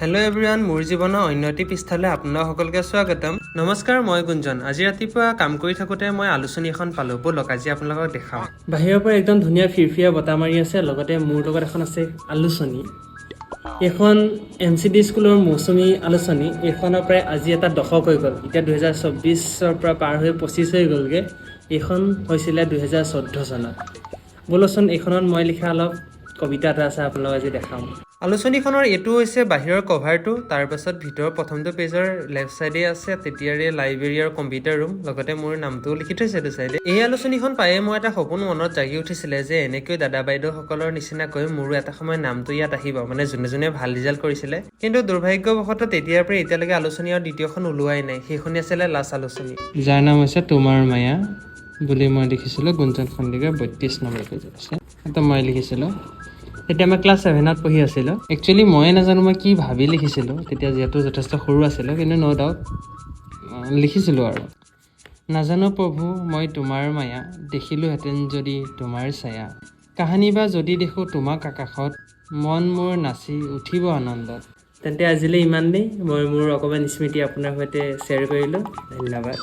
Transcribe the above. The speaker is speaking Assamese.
হেল্ল' এভৰিৱান, মোৰ জীৱনৰ অন্য এটি পৃষ্ঠালৈ আপোনালোক সকলোকে স্বাগতম। নমস্কাৰ, মই গুঞ্জন। আজি ৰাতিপুৱা কাম কৰি থাকোঁতে মই আলোচনী এখন পালোঁ। ব'লক আজি আপোনালোকক দেখাওঁ। বাহিৰৰ পৰা একদম ধুনীয়া ফিৰফিৰীয়া বতাহ মাৰি আছে, লগতে মোৰ লগত এখন আছে আলোচনী। এইখন MCD স্কুলৰ মৌচুমী আলোচনী। এইখনৰ প্ৰায় আজি এটা দশক হৈ গ'ল। এতিয়া 2024-ৰ পৰা পাৰ হৈ 25 হৈ গ'লগৈ। এইখন হৈছিলে 2014 চনত। ব'লচোন এইখনত মই লিখা অলপ কবিতা এটা আছে, আপোনালোকক আজি দেখাম। আলোচনীখনৰ এইটো হৈছে বাহিৰৰ কভাৰটো। তাৰপাছত ভিতৰৰ প্ৰথমটো পেজৰ লেফ্ট চাইডে আছে তেতিয়াৰে লাইব্ৰেৰী আৰু কম্পিউটাৰ ৰুম, লগতে মোৰ নামটোও লিখি থৈছে এইটো চাইডে। এই আলোচনীখন পায়ে মোৰ এটা সপোন মনত জাগি উঠিছিলে যে এনেকৈ দাদা বাইদেউসকলৰ নিচিনাকৈ মোৰো এটা সময় নামটো ইয়াত আহিব, মানে যোনে যোনে ভাল ৰিজাল্ট কৰিছিলে। কিন্তু দুৰ্ভাগ্যবশতঃ তেতিয়াৰ পৰা এতিয়ালৈকে আলোচনী আৰু দ্বিতীয়খন ওলোৱাই নাই। সেইখনেই আছিলে লাষ্ট আলোচনী, যাৰ নাম হৈছে তোমাৰ মায়া বুলি মই লিখিছিলোঁ। গুঞ্জন সন্দিকৈ 32 নম্বৰ পেজত আছে। এটা মই লিখিছিলোঁ তেতিয়া মই ক্লাছ 7ত পঢ়ি আছিলোঁ। একচুৱেলি ময়ে নাজানো মই কি ভাবি লিখিছিলোঁ তেতিয়া, যিহেতু যথেষ্ট সৰু আছিলোঁ, কিন্তু ন' ডাউট লিখিছিলোঁ আৰু। নাজানো প্ৰভু মই তোমাৰ মায়া, দেখিলোহেঁতেন যদি তোমাৰ ছায়া, কাহানী বা যদি দেখোঁ তোমাক আকাশত, মন মোৰ নাচি উঠিব আনন্দত। তেন্তে আজিলৈ ইমানেই। মই মোৰ অকণমান স্মৃতি আপোনাৰ সৈতে শ্বেয়াৰ কৰিলোঁ। ধন্যবাদ।